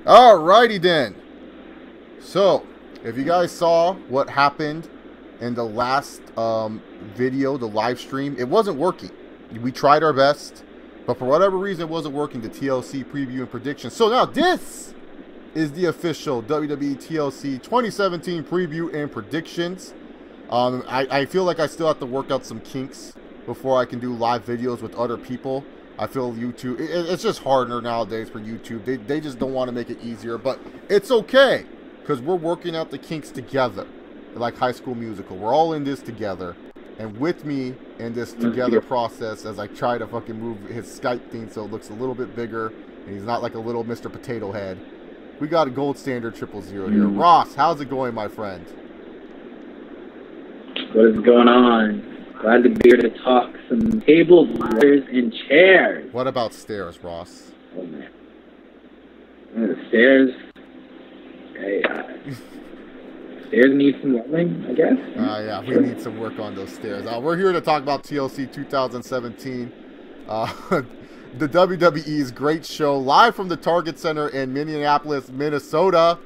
Alrighty then. So, if you guys saw what happened in the last video, the live stream, it wasn't working. We tried our best, but for whatever reason, it wasn't working. The TLC preview and prediction. So now this is the official WWE TLC 2017 preview and predictions. I feel like I still have to work out some kinks before I can do live videos with other people. I feel YouTube, it's just harder nowadays for YouTube. They just don't want to make it easier, but it's okay because we're working out the kinks together, like High School Musical. We're all in this together, and with me in this together process as I try to fucking move his Skype thing so it looks a little bit bigger and he's not like a little Mr. Potato Head. We got a gold standard 000 here. Ross, how's it going, my friend? What is going on? Glad to be here to talk some tables, ladders, and chairs. What about stairs, Ross? Oh, man. The stairs... Hey, stairs need some leveling, I guess. Yeah, we need some work on those stairs. We're here to talk about TLC 2017. The WWE's great show, live from the Target Center in Minneapolis, Minnesota.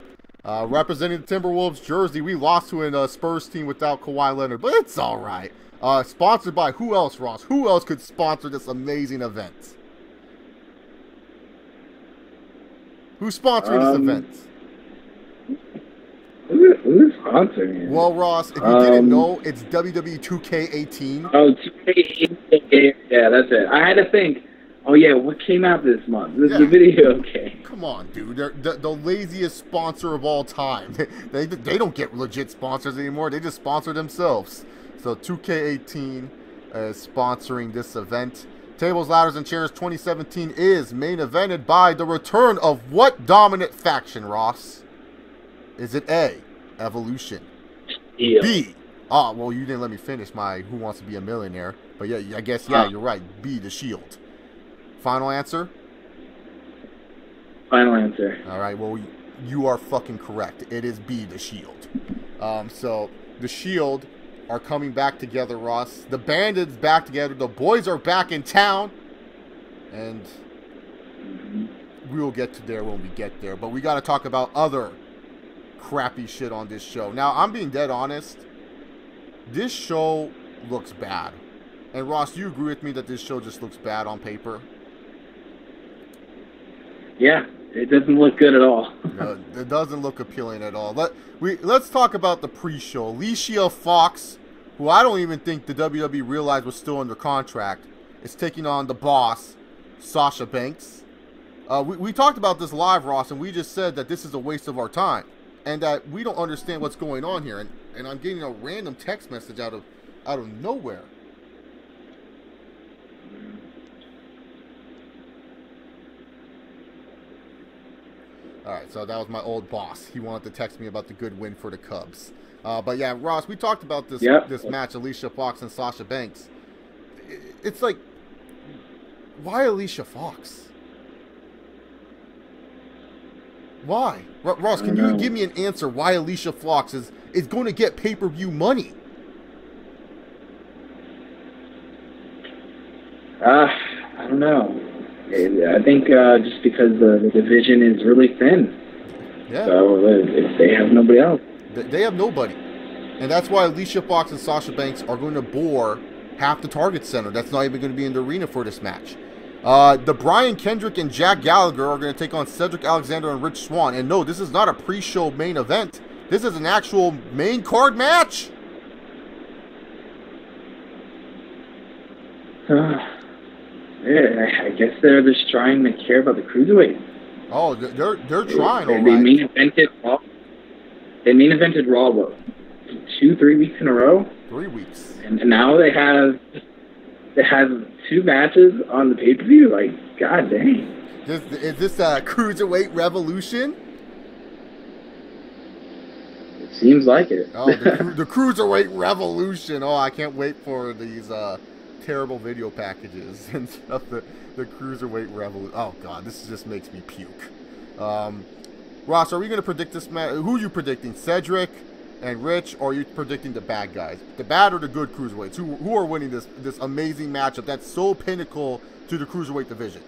Representing the Timberwolves jersey. We lost to a Spurs team without Kawhi Leonard, but it's all right. Sponsored by who else, Ross? Who else could sponsor this amazing event? Who's sponsoring this event? Who's sponsoring it? Well, Ross, if you didn't know, it's WWE 2K18. Oh, 2K18. Yeah, that's it. I had to think. Oh, yeah, what came out this month? This is the video, okay. Come on, dude. They're the laziest sponsor of all time. They don't get legit sponsors anymore. They just sponsor themselves. So 2K18 is sponsoring this event. Tables, Ladders, and Chairs 2017 is main evented by the return of what dominant faction, Ross? Is it A, Evolution? Yeah. B, well, you didn't let me finish my Who Wants to Be a Millionaire. But yeah, I guess, yeah, you're right. B, The Shield. Final answer? Final answer. All right, well, you are fucking correct. It is B, The Shield. So, The Shield are coming back together, Ross. The band is back together. The boys are back in town. And we will get to there when we get there. But we got to talk about other crappy shit on this show. Now, I'm being dead honest. This show looks bad. And Ross, do you agree with me that this show just looks bad on paper? Yeah, it doesn't look good at all. No, it doesn't look appealing at all. Let's talk about the pre-show. Alicia Fox, who I don't even think the WWE realized was still under contract, is taking on the boss, Sasha Banks. We talked about this live, Ross, and we just said that this is a waste of our time and that we don't understand what's going on here. And I'm getting a random text message out of nowhere. All right, so that was my old boss. He wanted to text me about the good win for the Cubs. But yeah, Ross, we talked about this this match, Alicia Fox and Sasha Banks. It's like, why Alicia Fox? Why? Ross, can you give me an answer why Alicia Fox is going to get pay-per-view money? I don't know. I think just because the division is really thin. Yeah. So if they have nobody else. They have nobody. And that's why Alicia Fox and Sasha Banks are going to bore half the Target Center. That's not even going to be in the arena for this match. The Brian Kendrick and Jack Gallagher are going to take on Cedric Alexander and Rich Swann. And no, this is not a pre-show main event. This is an actual main card match. Yeah, I guess they're just trying to care about the cruiserweight. Oh, they're trying. They main evented Raw. They main evented Raw, what, 2-3 weeks in a row? 3 weeks. And now they have 2 matches on the pay-per-view. Like, god dang. Is this a cruiserweight revolution? It seems like it. Oh, the cruiserweight revolution. Oh, I can't wait for these terrible video packages and stuff. The cruiserweight revolution. Oh god, this just makes me puke. Ross, are we going to predict this match? Who are you predicting? Cedric and Rich, or are you predicting the bad guys? The bad or the good cruiserweights? Who are winning this amazing matchup that's so pinnacle to the cruiserweight division?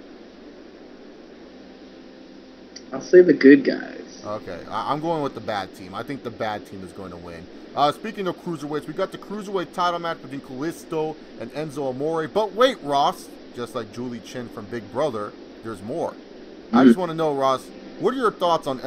I'll say the good guys. Okay, I'm going with the bad team. I think the bad team is going to win. Speaking of cruiserweights, we got the cruiserweight title match between Kalisto and Enzo Amore. But wait, Ross, just like Julie Chin from Big Brother, there's more. I just want to know, Ross, what are your thoughts on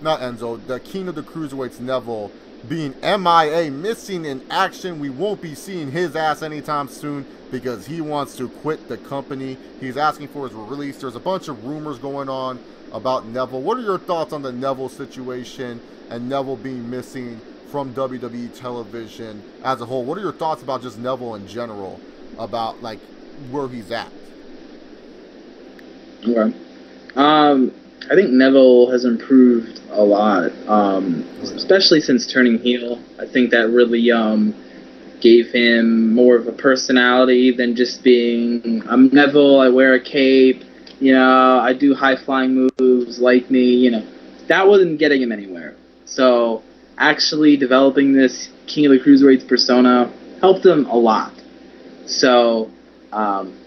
not Enzo, the king of the cruiserweights, Neville, being MIA, missing in action? We won't be seeing his ass anytime soon because he wants to quit the company. He's asking for his release. There's a bunch of rumors going on about Neville. What are your thoughts on the Neville situation and Neville being missing from WWE television as a whole? What are your thoughts about just Neville in general, about like where he's at? Okay. I think Neville has improved a lot, especially since turning heel. I think that really gave him more of a personality than just being, I'm Neville, I wear a cape, you know, I do high-flying moves, like me, you know. That wasn't getting him anywhere. So actually developing this King of the Cruiserweights persona helped him a lot. So,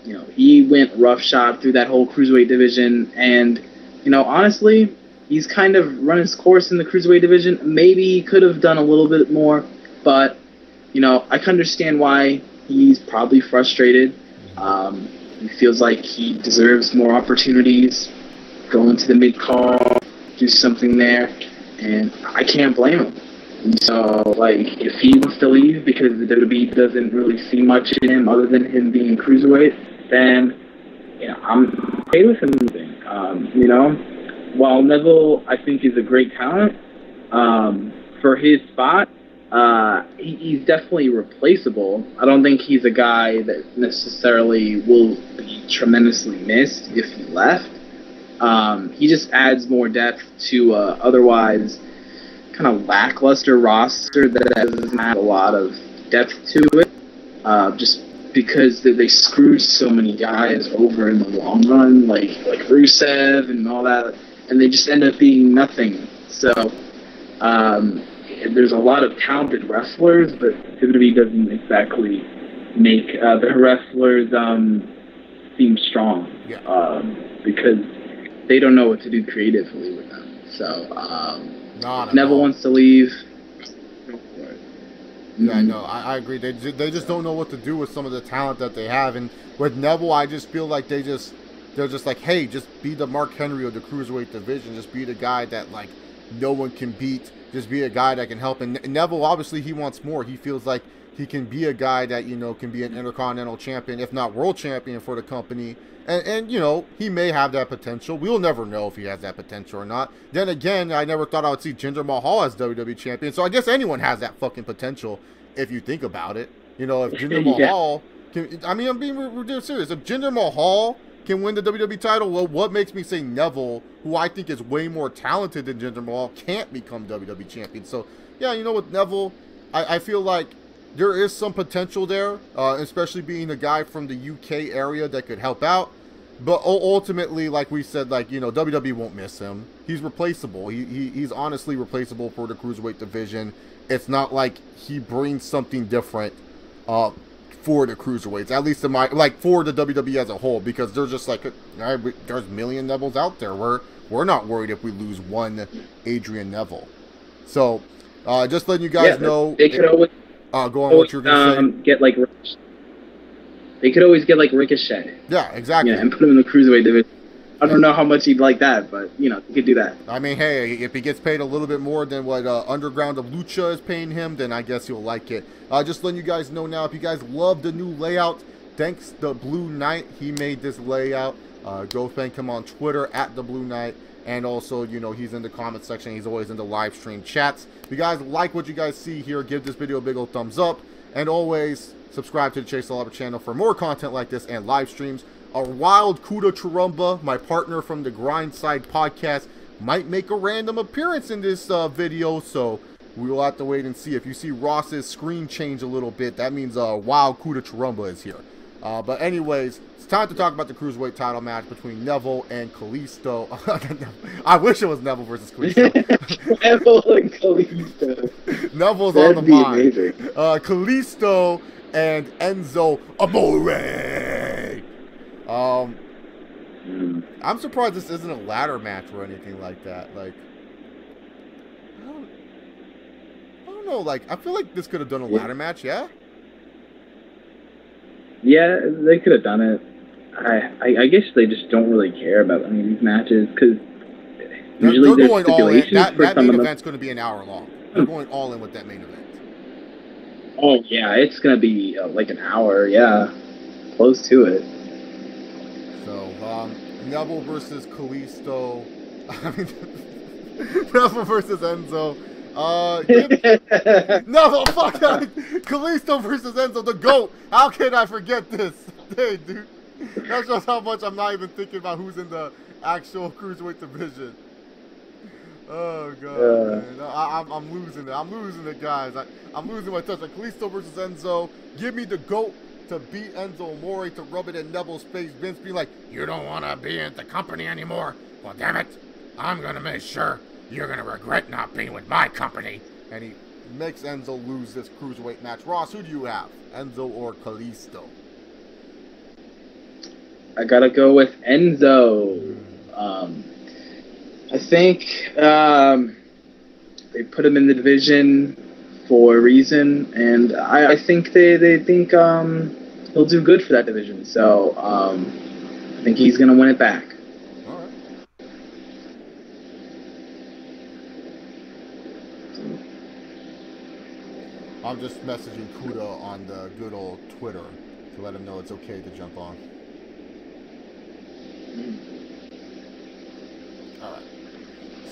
you know, he went roughshod through that whole Cruiserweight division, and you know, honestly, he's kind of run his course in the Cruiserweight division. Maybe he could have done a little bit more, but, you know, I can understand why he's probably frustrated. He feels like he deserves more opportunities, go into the mid-card, do something there, and I can't blame him. And so, like, if he wants to leave because the WWE doesn't really see much in him other than him being Cruiserweight, then, you know, I'm okay with him leaving. You know, while Neville, I think, is a great talent, for his spot, he's definitely replaceable. I don't think he's a guy that necessarily will be tremendously missed if he left. He just adds more depth to otherwise kind of lackluster roster that doesn't have a lot of depth to it, just because they screwed so many guys over in the long run, like Rusev and all that, and they just end up being nothing. So there's a lot of talented wrestlers, but WWE doesn't exactly make the wrestlers seem strong, because they don't know what to do creatively with them. So if Neville wants to leave, go for it. Yeah, no, I agree. They just don't know what to do with some of the talent that they have. And with Neville, I just feel like they're just like, hey, just be the Mark Henry of the Cruiserweight division. Just be the guy that, like, no one can beat. Just be a guy that can help. And Neville, obviously, he wants more. He feels like he can be a guy that, you know, can be an Intercontinental Champion, if not World Champion for the company. And you know, he may have that potential. We'll never know if he has that potential or not. Then again, I never thought I would see Jinder Mahal as WWE Champion. So I guess anyone has that fucking potential if you think about it. You know, if Jinder Mahal can, I mean, I'm being serious. If Jinder Mahal can win the WWE title, well, what makes me say Neville, who I think is way more talented than Jinder Mahal, can't become WWE Champion? So, yeah, you know, with Neville, I feel like there is some potential there, especially being a guy from the UK area that could help out. But ultimately, like we said, like, you know, WWE won't miss him. He's replaceable. He's honestly replaceable for the Cruiserweight division. It's not like he brings something different for the Cruiserweights, at least in my, like, for the WWE as a whole, because there's just like, there's a million Nevilles out there. We're not worried if we lose one Adrian Neville. So, just letting you guys know. They could always go on what you're going to say. Get like, they could always get like Ricochet. Yeah, exactly. Yeah, and put him in the Cruiserweight division. I don't know how much he'd like that, but, you know, he could do that. I mean, hey, if he gets paid a little bit more than what Underground of Lucha is paying him, then I guess he'll like it. Just letting you guys know now, if you guys love the new layout, thanks the Blue Knight. He made this layout. Go thank him on Twitter at the Blue Knight. And also, you know, he's in the comment section. He's always in the live stream chats. If you guys like what you guys see here, give this video a big old thumbs up. And always subscribe to the Chase the Lava channel for more content like this and live streams. A wild Kuda Charumba, my partner from the Grindside podcast, might make a random appearance in this video. So we will have to wait and see. If you see Ross's screen change a little bit, that means wild Kuda Charumba is here. But anyways, it's time to talk about the Cruiserweight title match between Neville and Kalisto. I wish it was Neville versus Kalisto. Neville and Kalisto. Neville's That'd on the mind. Amazing. Kalisto and Enzo Amore. I'm surprised this isn't a ladder match or anything like that. Like, I don't know. Like, I feel like this could have done a ladder match. Yeah. Yeah, they could have done it. I guess they just don't really care about any of these matches because usually they're there's going all in. stipulations That main event's going to be an hour long. They're going all in with that main event. Oh yeah, it's gonna be like an hour. Yeah, close to it. So Neville versus Kalisto. I mean, Neville versus Enzo. Neville, fuck that. Kalisto versus Enzo, the GOAT. How can I forget this? Hey, dude. That's just how much I'm not even thinking about who's in the actual cruiserweight division. Oh god, man. I'm losing it. I'm losing it, guys. I'm losing my touch. Like Kalisto versus Enzo. Give me the GOAT to beat Enzo Amore, to rub it in Neville's face. Vince being like, you don't want to be in the company anymore. Well, damn it. I'm going to make sure you're going to regret not being with my company. And he makes Enzo lose this cruiserweight match. Ross, who do you have? Enzo or Kalisto? I gotta go with Enzo. I think they put him in the division for a reason, and I think they think he'll do good for that division. So I think he's gonna win it back. All right. I'm just messaging Kuda on the good old Twitter to let him know it's okay to jump on. Alright.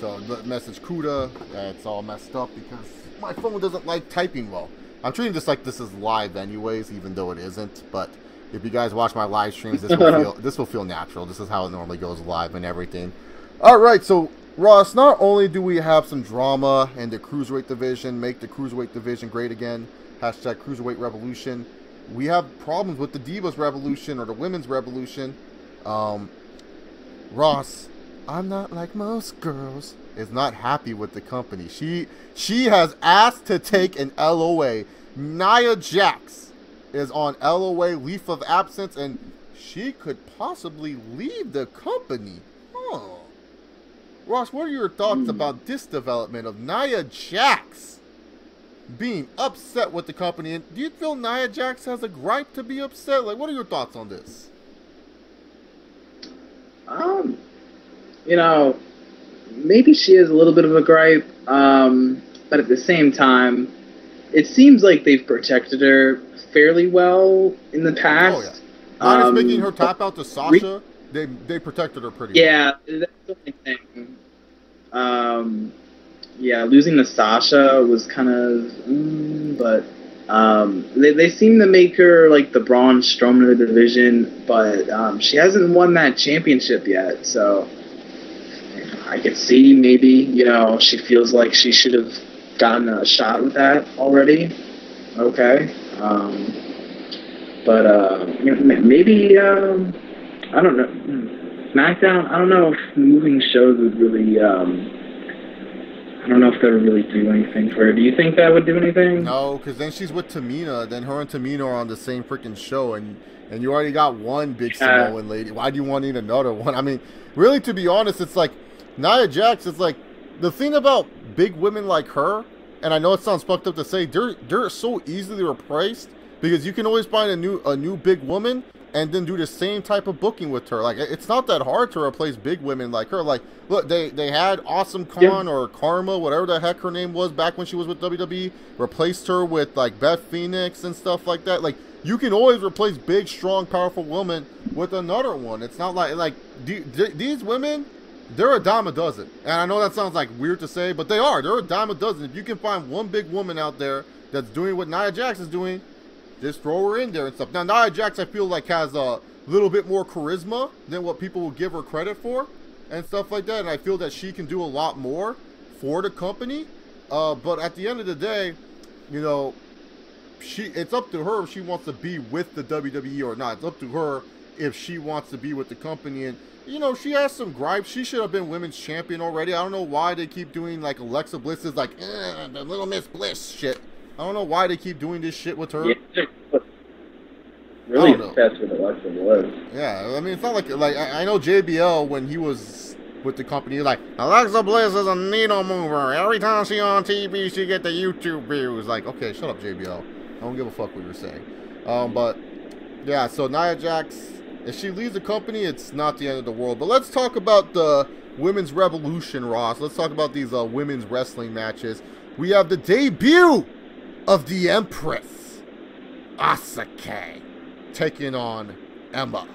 So, message Kuda. It's all messed up because my phone doesn't like typing well. I'm treating this like this is live anyways, even though it isn't. But if you guys watch my live streams, this will feel natural. This is how it normally goes live and everything. Alright, so Ross, not only do we have some drama in the Cruiserweight division, make the Cruiserweight division great again, hashtag Cruiserweight Revolution, we have problems with the Divas Revolution or the Women's Revolution. Ross, I'm not like most girls, is not happy with the company. She has asked to take an LOA. Nia Jax is on LOA, leave of absence, and she could possibly leave the company. Huh. Ross, what are your thoughts about this development of Nia Jax being upset with the company? And do you feel Nia Jax has a gripe to be upset? Like, what are your thoughts on this? You know, maybe she has a little bit of a gripe, but at the same time, it seems like they've protected her fairly well in the past. Oh yeah, minus making her tap out to Sasha, they protected her pretty well. Yeah, that's the only thing. Yeah, losing to Sasha was kind of, but they seem to make her like the Braun Strowman of the division, but she hasn't won that championship yet, so I could see maybe, you know, she feels like she should have gotten a shot with that already. Okay. But you know, maybe, I don't know, SmackDown, I don't know if moving shows would really, I don't know if that would really do anything for her. Do you think that would do anything? No, because then she's with Tamina. Then her and Tamina are on the same freaking show, and you already got one big Samoan lady. Why do you want to need another one? I mean, really, to be honest, it's like Nia Jax. It's like the thing about big women like her, and I know it sounds fucked up to say, they're so easily replaced because you can always find a new big woman and then do the same type of booking with her. Like, it's not that hard to replace big women like her. Like, look, they had Awesome Khan or Karma, whatever the heck her name was back when she was with WWE, replaced her with, like, Beth Phoenix and stuff like that. Like, you can always replace big, strong, powerful women with another one. It's not like these women, they're a dime a dozen. And I know that sounds, like, weird to say, but they are. They're a dime a dozen. If you can find one big woman out there that's doing what Nia Jax is doing, just throw her in there and stuff. Now, Nia Jax, I feel like, has a little bit more charisma than what people will give her credit for and stuff like that. And I feel that she can do a lot more for the company. But at the end of the day, you know, it's up to her if she wants to be with the WWE or not. It's up to her if she wants to be with the company. And, you know, she has some gripes. She should have been women's champion already. I don't know why they keep doing, like, Alexa Bliss's, like, the Little Miss Bliss shit. I don't know why they keep doing this shit with her. Yeah, really test with Alexa Bliss. Yeah, I mean, it's not like I know JBL when he was with the company, like, Alexa Bliss is a needle mover. Every time she's on TV, she get the YouTube views. Like, okay, shut up, JBL. I don't give a fuck what you're saying. But yeah, so Nia Jax, if she leaves the company, it's not the end of the world. But let's talk about the Women's Revolution, Ross. Let's talk about these women's wrestling matches. We have the debut of the Empress, Asuka, taking on Emma.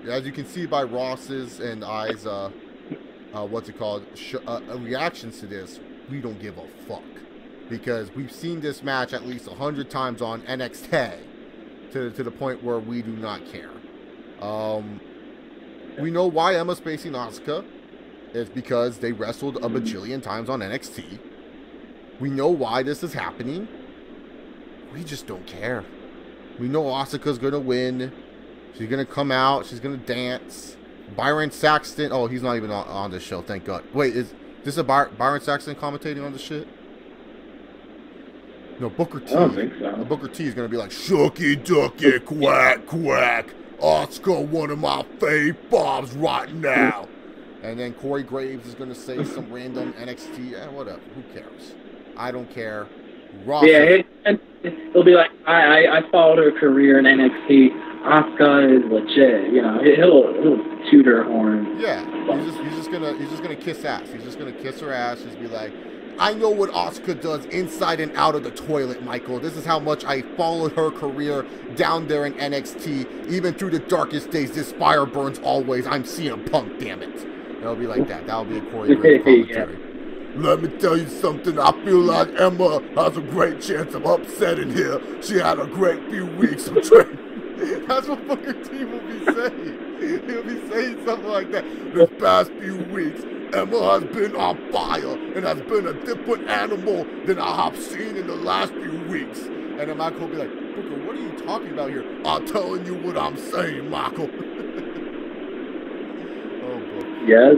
As you can see by Ross's and I's, what's it called, reactions to this, we don't give a fuck. Because we've seen this match at least 100 times on NXT, to the point where we do not care. We know why Emma's facing Asuka. It's because they wrestled a bajillion times on NXT. We know why this is happening. We just don't care. We know Asuka's going to win. She's going to come out. She's going to dance. Byron Saxton. Oh, he's not even on this show. Thank God. Wait, is this a Byron Saxton commentating on this shit? No, Booker T. I don't think so. Booker T is going to be like, Shucky Ducky, quack, quack. Asuka, one of my fave bobs right now. And then Corey Graves is going to say some random NXT. Whatever. Who cares? I don't care. Ross. Yeah, he'll be like, I followed her career in NXT. Asuka is legit, you know. He'll toot her horn. Yeah, he's just gonna kiss ass. He's just gonna kiss her ass. Just be like, I know what Asuka does inside and out of the toilet, Michael. This is how much I followed her career down there in NXT. Even through the darkest days, this fire burns always. I'm CM Punk, damn it. It'll be like that. That'll be a Corey Graves commentary. Yeah. Let me tell you something. I feel like Emma has a great chance of upsetting here. She had a great few weeks of training. That's what Booker T will be saying. He'll be saying something like that. This past few weeks, Emma has been on fire and has been a different animal than I have seen in the last few weeks. And then Michael will be like, Booker, what are you talking about here? I'm telling you what I'm saying, Michael. Oh, Booker. Yes.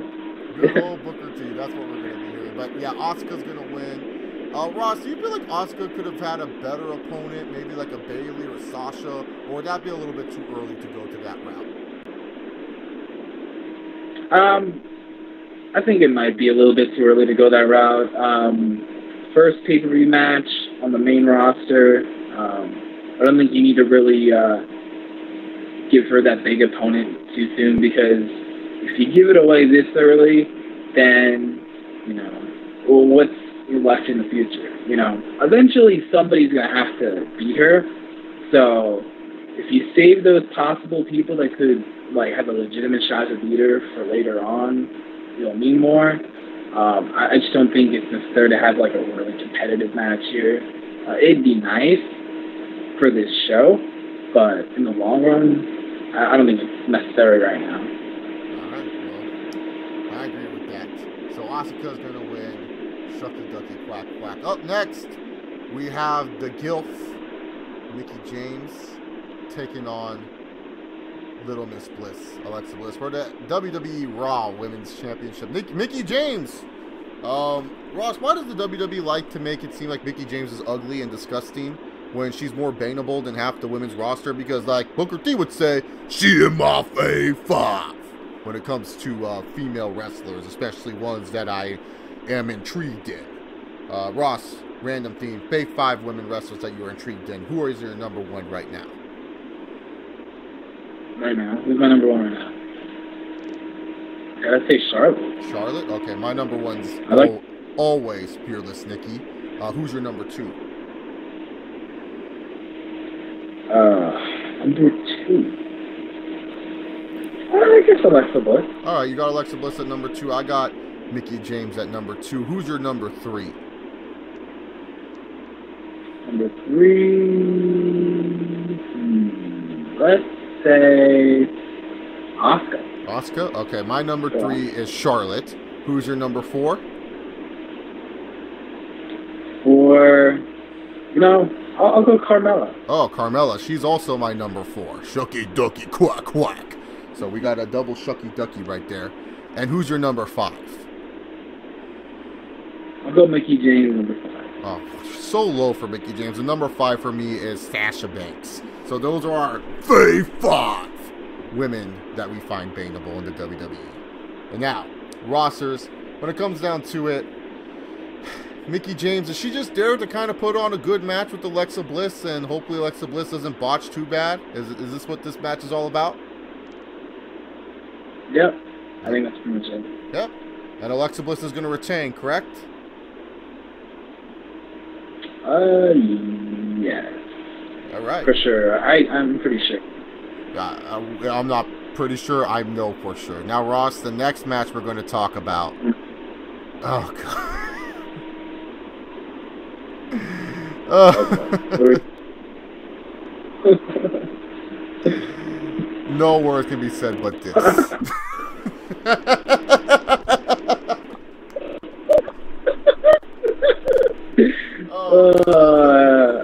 Good old Booker T. That's what we're going to be hearing. But yeah, Asuka's going to win. Ross, do you feel like Asuka could have had a better opponent, maybe like a Bayley or Sasha, or would that be a little bit too early to go to that route? I think it might be a little bit too early to go that route. First pay-per-view match on the main roster. I don't think you need to really give her that big opponent too soon, because if you give it away this early, then, you know, well, what's left in the future? You know, eventually somebody's going to have to beat her. So if you save those possible people that could, like, have a legitimate shot to beat her for later on, you'll mean more. I just don't think it's necessary to have, like, a really competitive match here. It'd be nice for this show, but in the long run, I don't think it's necessary right now. All right, well, I agree with that. So Asuka's going to win. Shucky Ducky Quack Quack. Up next, we have the Gilf, Mickie James, taking on Little Miss Bliss, Alexa Bliss, for the WWE Raw Women's Championship. Mickie James! Ross, why does the WWE like to make it seem like Mickie James is ugly and disgusting when she's more bangable than half the women's roster? Because, like Booker T would say, she in my fave five when it comes to female wrestlers, especially ones that I am intrigued in. Ross, random theme, fave 5 women wrestlers that you're intrigued in. Who is your number one right now? Right now? Who's my number one right now? I'd say Charlotte. Charlotte? Okay, my number one's always Fearless Nikki. Who's your number 2? Number 2. I guess Alexa Bliss. Alright, you got Alexa Bliss at number 2. I got Mickie James at number 2. Who's your number 3? Number 3... let's say Asuka. Asuka? Okay, my number 3 is Charlotte. Who's your number 4? 4... You know, I'll go Carmella. Oh, Carmella. She's also my number 4. Shucky Ducky Quack Quack. So we got a double Shucky Ducky right there. And who's your number 5? I'll go Mickie James, number 5. Oh, so low for Mickie James. And number 5 for me is Sasha Banks. So those are our fave 5 women that we find bangable in the WWE. And now, rosters, when it comes down to it, Mickie James, is she just there to kind of put on a good match with Alexa Bliss, and hopefully Alexa Bliss doesn't botch too bad? Is this what this match is all about? Yep. I think that's pretty much it. Yep. And Alexa Bliss is going to retain, correct? Yes. All right. For sure. I'm pretty sure. I'm not pretty sure. I know for sure. Now, Ross, the next match we're going to talk about. Oh, God. No words can be said but this.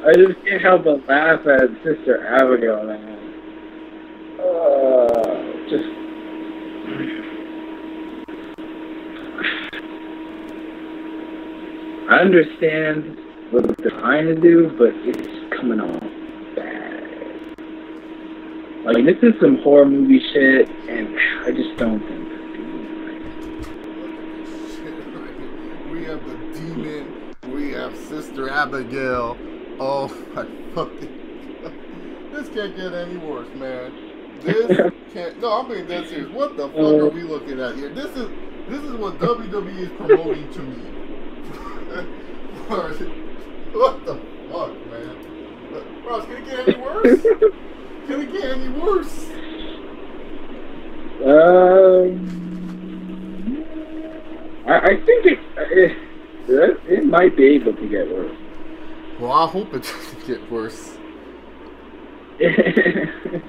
I just can't help but laugh at Sister Abigail, man. I understand what they're trying to do, but it's coming off bad. Like, this is some horror movie shit, and I just don't think they're doing it right. We have the Demon. We have Sister Abigail. Oh my fucking God. This can't get any worse, man. This can't. No, I'm being dead serious. What the fuck are we looking at here? This is what WWE is promoting to me. What the fuck, man? Ross, can it get any worse? Can it get any worse? I think it might be able to get worse. Well, I hope it doesn't get worse.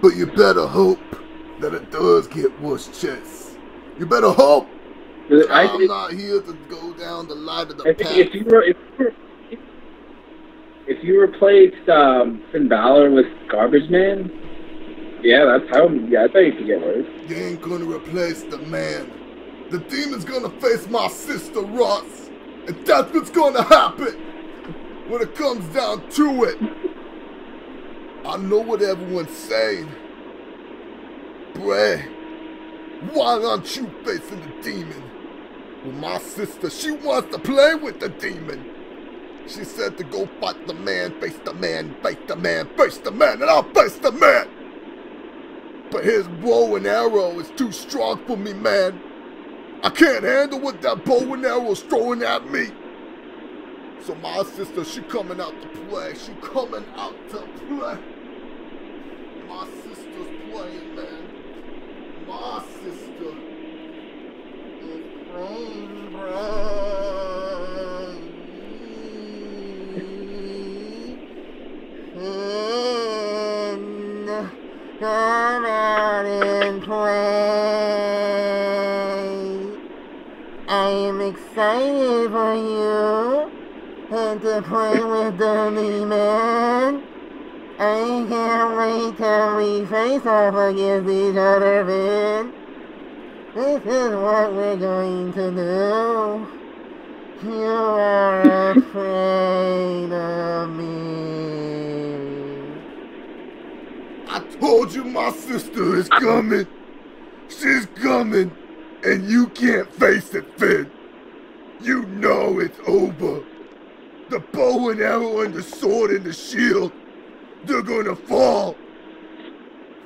But you better hope that it does get worse, Chess. You better hope. I'm not here to go down the light of the path. If you replaced Finn Balor with Garbage Man, yeah, I bet you could get worse. You ain't gonna replace the man. The Demon's gonna face my sister Ross, and that's what's gonna happen. When it comes down to it, I know what everyone's saying. Bray, why aren't you facing the Demon? Well, my sister, she wants to play with the Demon. She said to go fight the man, face the man, face the man, face the man, and I'll face the man. But his bow and arrow is too strong for me, man. I can't handle what that bow and arrow's throwing at me. So my sister, she coming out to play. She coming out to play. My sister's playing, man. My sister is playing, come out and play. I am excited for you and to play with the Demon. I can't wait till we face off against each other, man. This is what we're going to do. You are afraid of me. I told you my sister is coming. She's coming. And you can't face it, Finn. You know it's over. The bow and arrow and the sword and the shield, they're gonna fall.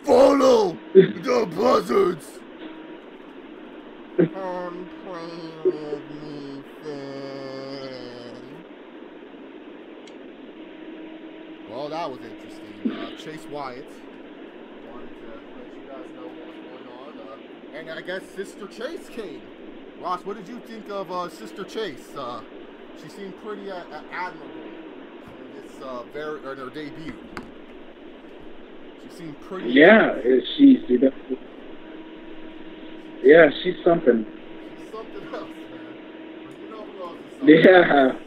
Follow the buzzards. Come play with me, Finn. Well, that was interesting. Chase Wyatt wanted to let you guys know what was going on. And I guess Sister Chase came. Ross, what did you think of Sister Chase? She seemed pretty admirable in this in her debut. She seemed pretty. Yeah, she's something. She's something else, man. But you know who else is something Yeah. else?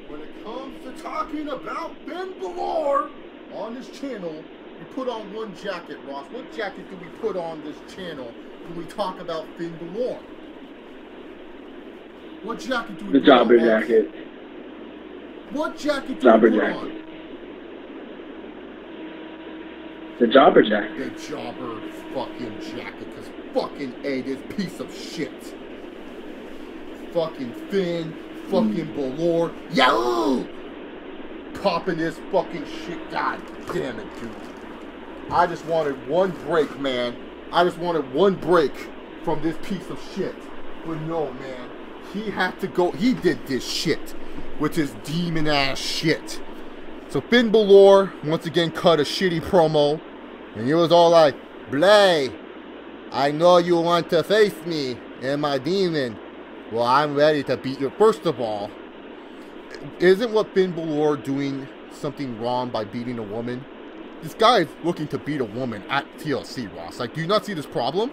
When it comes to talking about Finn Balor on this channel, we put on one jacket, Ross. What jacket do we put on this channel when we talk about Finn Balor? What jacket do we The put on? jobber jacket. What jacket did Jobber you put jacket. on? The jobber jacket. The jobber fucking jacket, because fucking A, this piece of shit. Fucking Finn, fucking Balor. Yahoo! Popping this fucking shit. God damn it, dude. I just wanted one break, man. I just wanted one break from this piece of shit. But no, man. He had to go. He did this shit with his demon ass shit. So Finn Balor once again cut a shitty promo. And he was all like, Blay, I know you want to face me and my demon. Well, I'm ready to beat you. First of all, isn't what Finn Balor doing something wrong by beating a woman? This guy is looking to beat a woman at TLC, Ross. Like, do you not see this problem?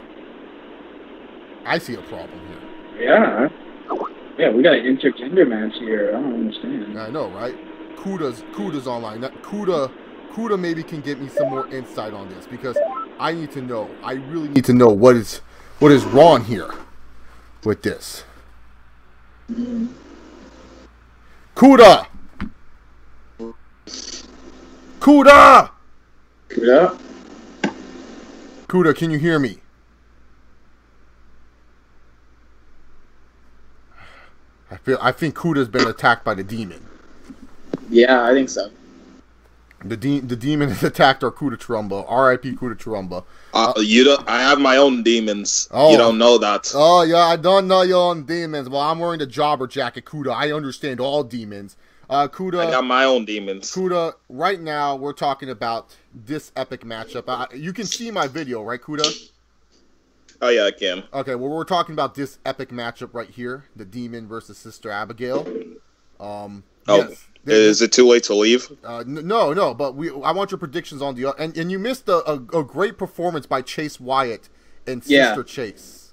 I see a problem here. Yeah. Yeah, we got an intergender match here. I don't understand. I know, right? Kuda's online. Kuda maybe can get me some more insight on this, because I need to know. I really need to know what is wrong here with this. Kuda! Kuda! Kuda? Kuda, can you hear me? I think Kuda's been attacked by the demon. Yeah, I think so. The demon has attacked our Kuda Trumba. R.I.P. Kuda Trumba. I have my own demons. Oh. You don't know that. Oh, yeah, I don't know your own demons. Well, I'm wearing the jobber jacket, Kuda. I understand all demons. Kuda, I got my own demons. Kuda, right now, we're talking about this epic matchup. You can see my video, right, Kuda? Oh, yeah, I can. Okay, well, we're talking about this epic matchup right here. The demon versus Sister Abigail. Yes. Is it too late to leave? No, but I want your predictions on the... And you missed a great performance by Chase Wyatt and Sister Chase.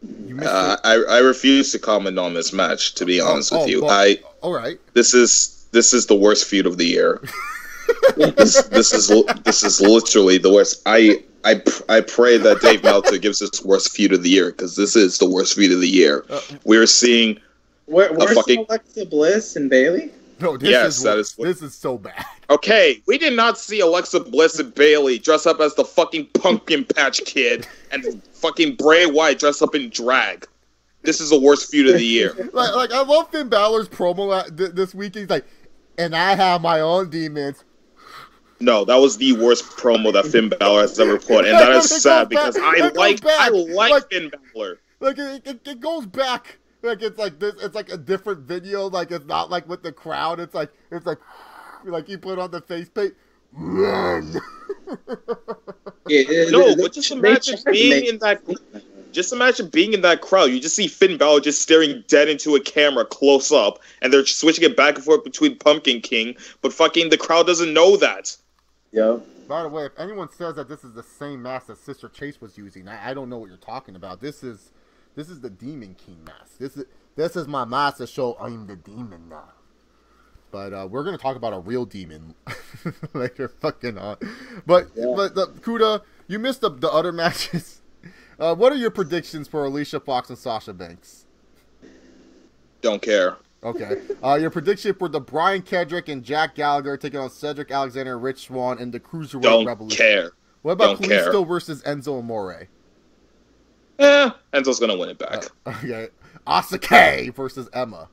You missed I refuse to comment on this match, to be honest with you. Well, all right. This is the worst feud of the year. this is literally the worst. I pray that Dave Meltzer gives us worst feud of the year, because this is the worst feud of the year. We're seeing... Where's Alexa Bliss and Bayley? No, this is so bad. Okay, we did not see Alexa Bliss and Bayley dress up as the fucking Pumpkin Patch Kid and fucking Bray Wyatt dress up in drag. This is the worst feud of the year. like I love Finn Balor's promo this week. He's like, and I have my own demons. No, that was the worst promo that Finn Balor has ever put, and that is sad because I like Finn Balor. Like it goes back. Like it's like this. It's like a different video. Like it's not like with the crowd. It's like he put on the face paint. Run. No, but just imagine being in that. Just imagine being in that crowd. You just see Finn Balor just staring dead into a camera close up, and they're switching it back and forth between Pumpkin King, but fucking the crowd doesn't know that. Yeah. By the way, if anyone says that this is the same mask that Sister Chase was using, I don't know what you're talking about. This is the Demon King mask. This is my mask to show I'm the demon now. But we're gonna talk about a real demon later, fucking on. But Kuda, you missed the other matches. What are your predictions for Alicia Fox and Sasha Banks? Don't care. Okay. Your prediction for the Brian Kedrick and Jack Gallagher taking on Cedric Alexander and Rich Swann in the Cruiserweight Revolution. Don't care. What about Kalisto versus Enzo Amore? Enzo's gonna win it back. Okay. Asuka versus Emma.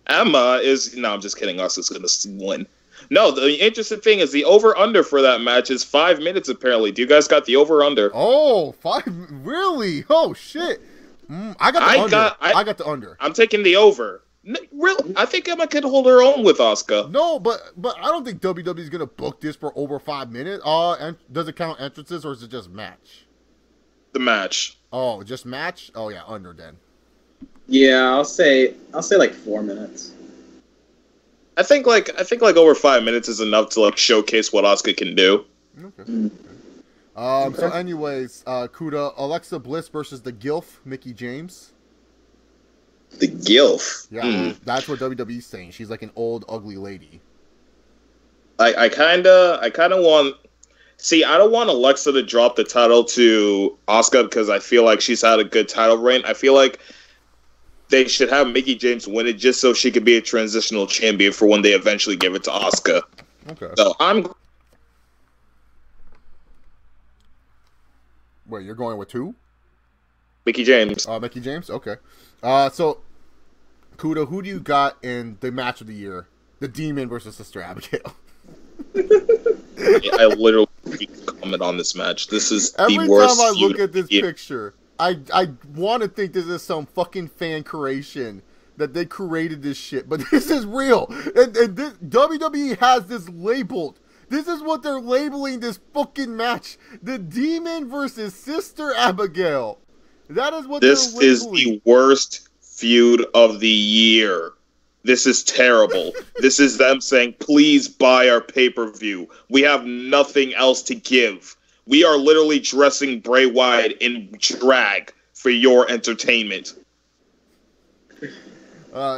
Emma is... No, I'm just kidding. Asuka's gonna win. No, the interesting thing is the over-under for that match is 5 minutes, apparently. Do you guys got the over-under? Oh, 5... Really? Oh, shit. I got the under. I'm taking the over. Really? I think Emma could hold her own with Asuka. No, but I don't think WWE's going to book this for over 5 minutes. And does it count entrances, or is it just match? The match. Oh, just match? Oh, yeah, under then. Yeah, I'll say like 4 minutes. I think over 5 minutes is enough to like showcase what Asuka can do. Okay. Okay. So anyways, Kuda, Alexa Bliss versus the GILF, Mickie James. The GILF? Yeah, that's what WWE's saying. She's like an old, ugly lady. I kind of want... See, I don't want Alexa to drop the title to Asuka because I feel like she's had a good title reign. I feel like they should have Mickie James win it just so she could be a transitional champion for when they eventually give it to Asuka. Okay. So I'm. Wait, you're going with who? Mickie James. Mickie James? Okay. So, Kuda, who do you got in the match of the year? The Demon versus Sister Abigail. I literally comment on this match. This is Every the worst. time I look at this picture, I want to think this is some fucking fan creation that they created this shit, but this is real. And this, WWE has this labeled. This is what they're labeling this fucking match. The Demon versus Sister Abigail. That is what this they're labeling. This is the worst feud of the year. This is terrible. This is them saying, please buy our pay-per-view. We have nothing else to give. We are literally dressing Bray Wyatt in drag for your entertainment.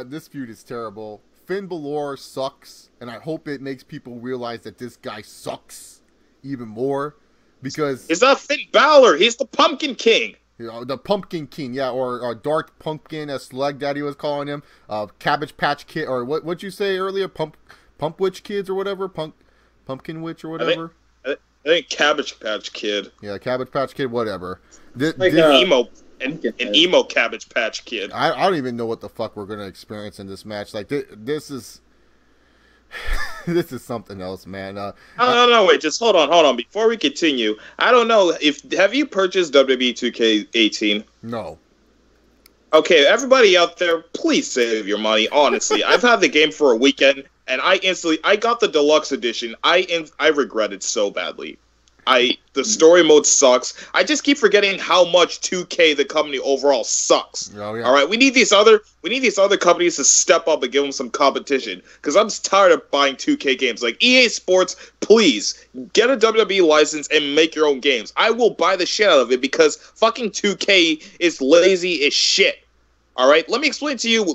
This feud is terrible. Finn Balor sucks, and I hope it makes people realize that this guy sucks even more, because it's not Finn Balor. He's the Pumpkin King. You know, the Pumpkin King, yeah, or Dark Pumpkin, as Slug Daddy was calling him, Cabbage Patch Kid, or what'd you say earlier, Pump Witch Kids or whatever, Pumpkin Witch or whatever. I think Cabbage Patch Kid. Yeah, Cabbage Patch Kid, whatever. An emo Cabbage Patch Kid. I don't even know what the fuck we're gonna experience in this match. Like this is this is something else, man. No, wait, just hold on. Before we continue, I don't know have you purchased WWE 2K18? No. Okay, everybody out there, please save your money. Honestly, I've had the game for a weekend, and I got the deluxe edition. I regret it so badly. The story mode sucks. I just keep forgetting how much 2K, the company overall, sucks. Oh, yeah. All right, we need these other companies to step up and give them some competition, because I'm tired of buying 2K games. Like EA Sports, please get a WWE license and make your own games. I will buy the shit out of it because fucking 2K is lazy as shit. All right, let me explain to you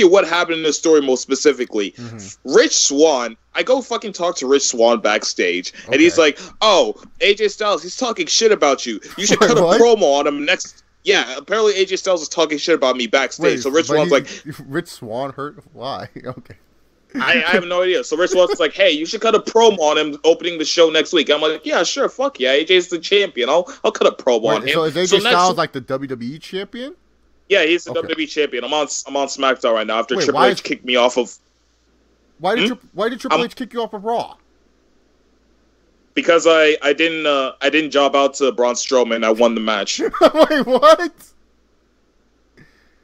what happened in the story most specifically. Mm-hmm. Rich Swann, I go fucking talk to Rich Swann backstage, and he's like, "Oh, AJ Styles, he's talking shit about you. You should cut a promo on him next." Yeah, apparently AJ Styles is talking shit about me backstage. So Rich Swann's like, "Rich Swann hurt? Why?" Okay. I have no idea. So Rich Swann's like, "Hey, you should cut a promo on him opening the show next week." I'm like, "Yeah, sure, fuck yeah, AJ's the champion. I'll cut a promo on him." So is AJ Styles like the WWE champion? Yeah, he's the WWE champion. I'm on SmackDown right now after Triple H kicked me off of. Why did Triple H kick you off of Raw? Because I didn't job out to Braun Strowman. I won the match. Wait, what?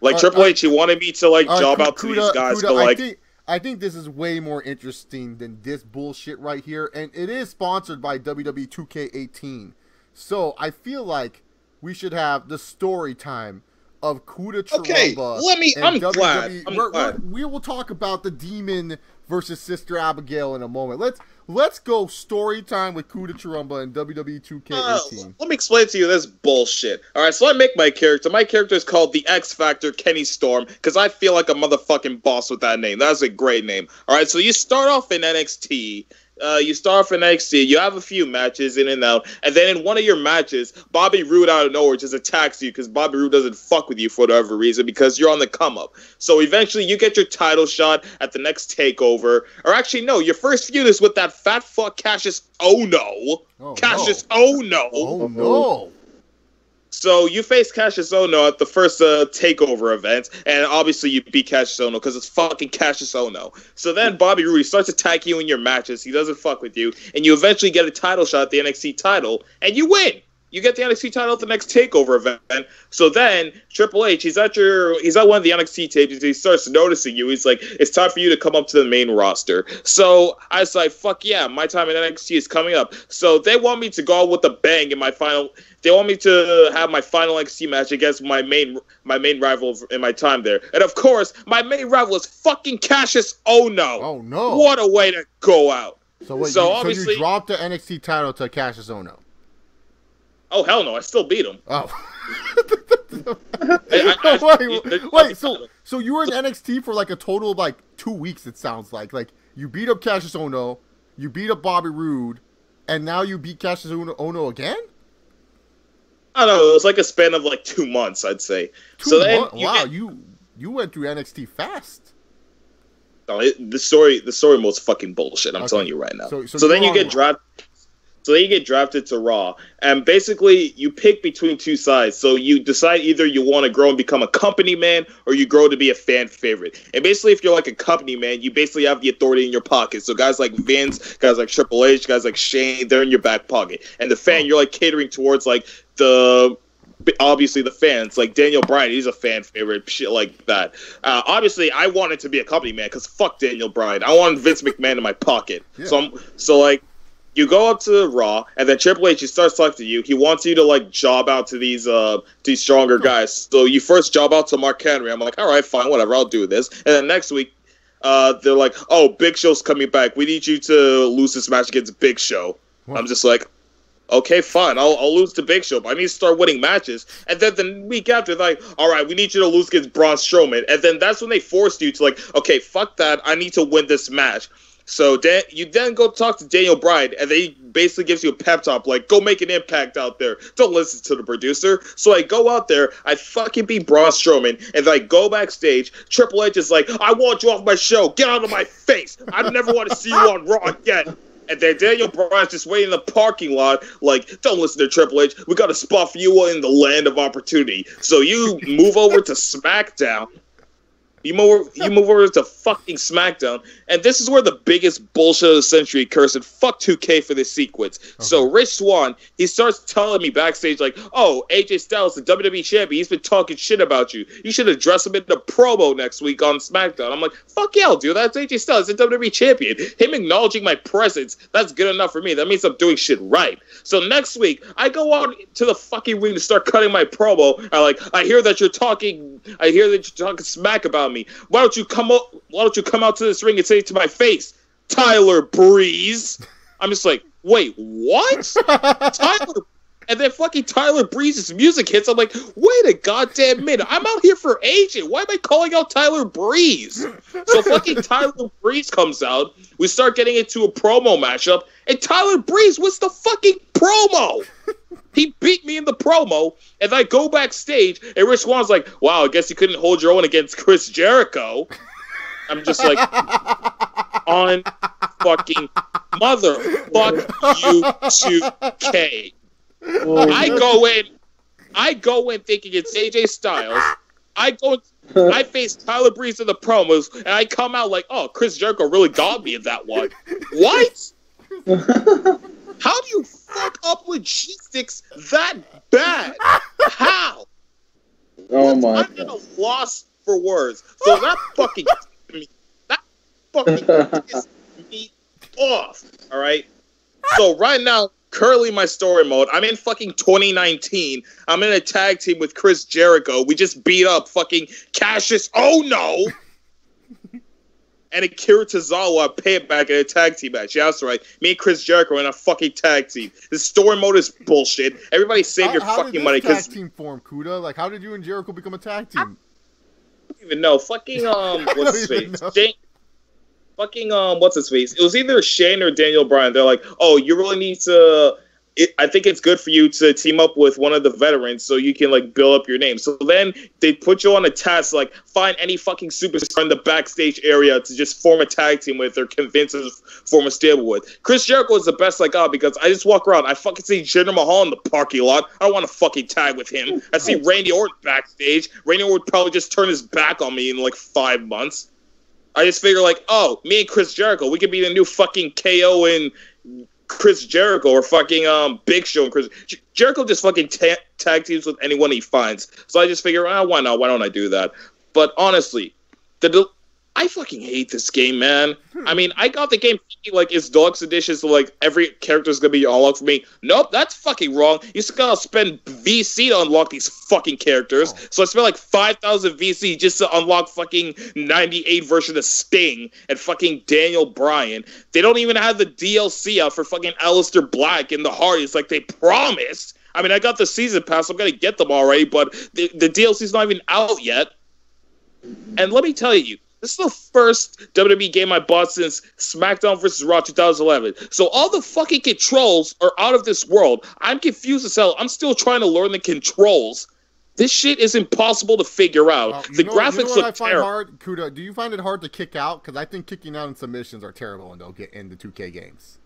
Like Triple H, he wanted me to job out to these guys, but I think this is way more interesting than this bullshit right here, and it is sponsored by WWE 2K18. So I feel like we should have the story time of Kuda Trumba. Okay, I'm glad. We will talk about the Demon versus Sister Abigail in a moment. Let's go story time with Kuda Trumba and WWE 2K18. Let me explain to you this bullshit. All right, so I make my character. My character is called the X Factor Kenny Storm because I feel like a motherfucking boss with that name. That's a great name. All right, so you start off in NXT. You have a few matches in and out, and then in one of your matches, Bobby Roode out of nowhere just attacks you because Bobby Roode doesn't fuck with you for whatever reason because you're on the come up. So eventually you get your title shot at the next takeover. Or actually, no, your first feud is with that fat fuck Cassius Ohno. Oh no. So you face Cassius Ohno at the first takeover event, and obviously you beat Cassius Ohno because it's fucking Cassius Ohno. So then Bobby Roode starts attacking you in your matches. He doesn't fuck with you, and you eventually get a title shot at the NXT title, and you win. You get the NXT title at the next takeover event. So then Triple H, he's at one of the NXT tapes. He starts noticing you. He's like, "It's time for you to come up to the main roster." So I was like, "Fuck yeah, my time in NXT is coming up." So they want me to go out with a bang in my final. They want me to have my final NXT match against my main rival in my time there. And of course, my main rival is fucking Cassius Ohno. Oh no! What a way to go out. So you dropped the NXT title to Cassius Ohno. Oh, hell no, I still beat him. Oh. Wait, so you were in NXT for like a total of like 2 weeks, it sounds like. Like, you beat up Cassius Ohno, you beat up Bobby Roode, and now you beat Cassius Ohno again? I don't know, it was like a span of like 2 months, I'd say. Wow, you you went through NXT fast. No, the story mode's fucking bullshit. I'm telling you right now. So then you get drafted. So then you get drafted to Raw, and basically you pick between two sides. So you decide either you want to grow and become a company man, or you grow to be a fan favorite. And basically, if you're like a company man, you basically have the authority in your pocket. So guys like Vince, guys like Triple H, guys like Shane, they're in your back pocket. And the fan, you're like catering towards like obviously the fans, like Daniel Bryan, he's a fan favorite, shit like that. Obviously, I wanted to be a company man because fuck Daniel Bryan. I wanted Vince McMahon in my pocket. Yeah. So you go up to Raw, and then Triple H, he starts talking to you. He wants you to, like, job out to these stronger guys. So you first job out to Mark Henry. I'm like, all right, fine, whatever, I'll do this. And then next week, they're like, oh, Big Show's coming back. We need you to lose this match against Big Show. What? I'm just like, okay, fine, I'll lose to Big Show, but I need to start winning matches. And then the week after, they're like, all right, we need you to lose against Braun Strowman. And then that's when they forced you to, like, okay, fuck that, I need to win this match. So you then go talk to Daniel Bryan, and he basically gives you a pep talk, like, go make an impact out there. Don't listen to the producer. So I go out there, I fucking beat Braun Strowman, and then I go backstage. Triple H is like, I want you off my show. Get out of my face. I never want to see you on Raw again. And then Daniel Bryan's just waiting in the parking lot, like, don't listen to Triple H. We got a spot for you in the land of opportunity. So you move over to SmackDown. You move over to fucking SmackDown, and this is where the biggest bullshit of the century occurs, and fuck 2K for this sequence. Okay. So Rich Swann, he starts telling me backstage, like, oh, AJ Styles, the WWE champion, he's been talking shit about you. You should address him in the promo next week on SmackDown. I'm like, fuck yeah, I'll do that. It's AJ Styles, the WWE champion. Him acknowledging my presence, that's good enough for me. That means I'm doing shit right. So next week, I go out to the fucking ring to start cutting my promo. I hear that you're talking smack about me. Why don't you come out to this ring and say it to my face, Tyler Breeze? I'm just like, wait, what? Tyler? And then fucking Tyler Breeze's music hits. I'm like, wait a goddamn minute. I'm out here for AJ. Why am I calling out Tyler Breeze? So fucking Tyler Breeze comes out. We start getting into a promo matchup. And Tyler Breeze was the fucking promo. He beat me in the promo, and I go backstage, and Rich Swann's like, wow, I guess you couldn't hold your own against Chris Jericho. I'm just like, on fucking motherfuck you 2K. I go in thinking it's AJ Styles. I face Tyler Breeze in the promos, and I come out like, oh, Chris Jericho really got me in that one. What? How do you fuck up logistics that bad? How? Oh my God. I'm at a loss for words. So that fucking pisses me off. Alright? So right now, currently my story mode, I'm in fucking 2019. I'm in a tag team with Chris Jericho. We just beat up fucking Cassius Ohno and Akira Tozawa Payback in a tag team match. Yeah, that's right. Me and Chris Jericho in a fucking tag team. This story mode is bullshit. Everybody save your fucking money. How did this tag team form, Kuda? Like, how did you and Jericho become a tag team? I don't even know. Fucking, what's his face? What's his face? It was either Shane or Daniel Bryan. They're like, oh, you really need to... I think it's good for you to team up with one of the veterans so you can, like, build up your name. So then they put you on a task, like, find any fucking superstar in the backstage area to just form a tag team with or convince us to form a stable with. Chris Jericho is the best I got because I just walk around. I fucking see Jinder Mahal in the parking lot. I don't want to fucking tag with him. I see Randy Orton backstage. Randy Orton would probably just turn his back on me in, like, 5 months. I just figure, like, oh, me and Chris Jericho, we could be the new fucking KO and Chris Jericho or fucking Big Show and Chris Jericho just fucking tag teams with anyone he finds. So I just figure, why not? Why don't I do that? But honestly, I fucking hate this game, man. I mean, I got the game like it's deluxe edition, so like every character is gonna be unlocked for me. Nope, that's fucking wrong. You still gotta spend VC to unlock these fucking characters. So I spent like 5,000 VC just to unlock fucking 98 version of Sting and fucking Daniel Bryan. They don't even have the DLC out for fucking Aleister Black and the Hardys like they promised. I mean, I got the season pass, so I'm gonna get them already, but the DLC's not even out yet. And let me tell you, this is the first WWE game I bought since SmackDown vs. Raw 2011. So all the fucking controls are out of this world. I'm confused as hell. I'm still trying to learn the controls This shit is impossible to figure out. The graphics look terrible. Hard, Kuda, do you find it hard to kick out? Because I think kicking out and submissions are terrible and they'll get into 2K games.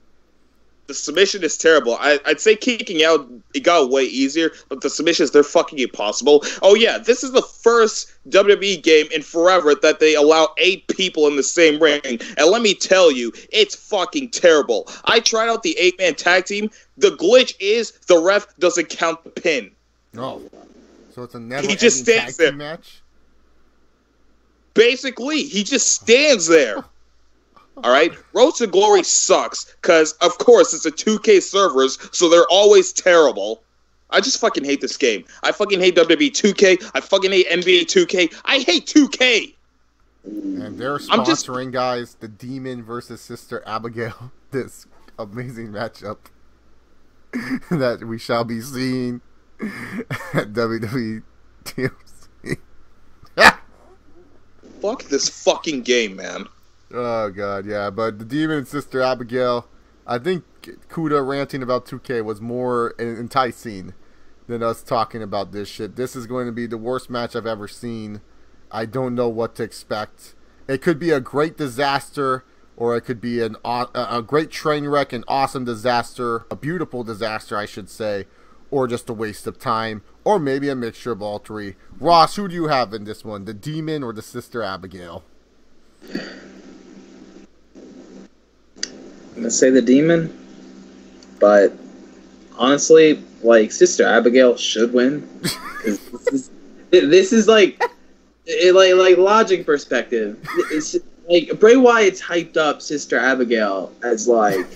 The submission is terrible. I'd say kicking out, it got way easier, but the submissions, they're fucking impossible. Oh yeah, this is the first WWE game in forever that they allow 8 people in the same ring. And let me tell you, it's fucking terrible. I tried out the 8-man tag team. The glitch is the ref doesn't count the pin. Oh. So it's a never-ending tag team match? Basically, he just stands there. All right, Road to Glory sucks because, of course, it's a 2K servers, so they're always terrible. I just fucking hate this game. I fucking hate WWE 2K. I fucking hate NBA 2K. I hate 2K. And they're sponsoring, guys, the Demon versus Sister Abigail. This amazing matchup that we shall be seeing at WWE TLC. Fuck this fucking game, man. Oh, God, yeah. But the Demon and Sister Abigail, I think Kuda ranting about 2K was more enticing than us talking about this shit. This is going to be the worst match I've ever seen. I don't know what to expect. It could be a great disaster, or it could be a great train wreck, an awesome disaster, a beautiful disaster, I should say, or just a waste of time, or maybe a mixture of all three. Ross, who do you have in this one, the Demon or the Sister Abigail? I'm gonna say the Demon, but honestly, like, Sister Abigail should win. This is like logic perspective. It's like Bray Wyatt's hyped up Sister Abigail as like,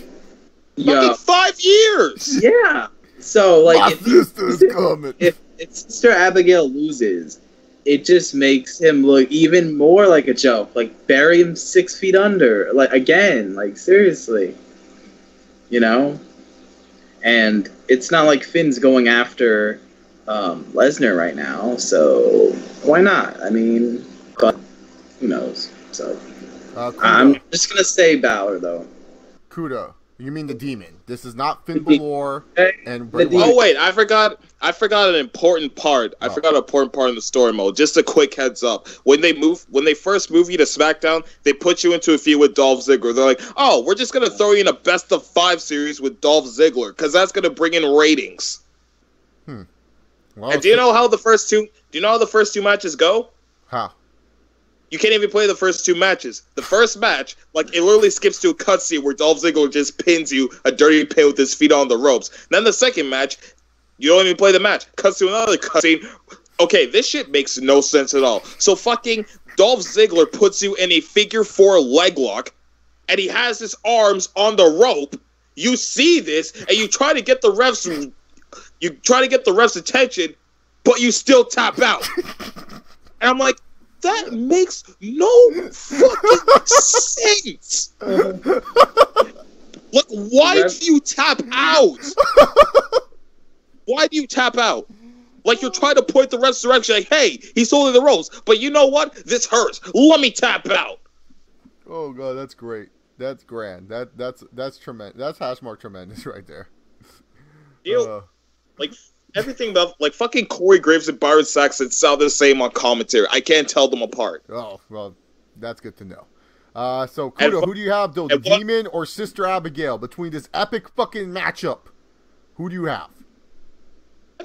fucking 5 years. Yeah. So like, my sister's coming. If Sister Abigail loses, it just makes him look even more like a joke. Like, bury him 6 feet under. Like, again, like, seriously. You know? And it's not like Finn's going after Lesnar right now, so why not? I mean, but who knows? So I'm just going to say Balor, though. Kuda. You mean the Demon. This is not Finn Balor and Bray Wyatt. Oh wait, I forgot an important part. I forgot an important part in the story mode. Just a quick heads up. When they first move you to SmackDown, they put you into a feud with Dolph Ziggler. They're like, "Oh, we're just gonna throw you in a best of 5 series with Dolph Ziggler because that's gonna bring in ratings." Well, and do you know how the first two matches go? How? You can't even play the first 2 matches. The first match, like, it literally skips to a cutscene where Dolph Ziggler just pins you a dirty pin with his feet on the ropes. Then the second match, you don't even play the match. Cuts to another cutscene. Okay, this shit makes no sense at all. So fucking Dolph Ziggler puts you in a figure 4 leg lock, and he has his arms on the rope. You see this, and you try to get the refs' attention, but you still tap out. And I'm like, that makes no fucking sense. Look, why do you tap out? Why do you tap out? Like, you're trying to point the ref's direction, like, hey, he's holding the ropes, but you know what? This hurts. Let me tap out. Oh God, that's great. That's grand. That's tremendous. That's Hashmark tremendous right there. You know, like, everything about, like, fucking Corey Graves and Byron Saxton sound the same on commentary. I can't tell them apart. Oh, well, that's good to know. So, Kuda, who do you have, though? The Demon or Sister Abigail between this epic fucking matchup? Who do you have?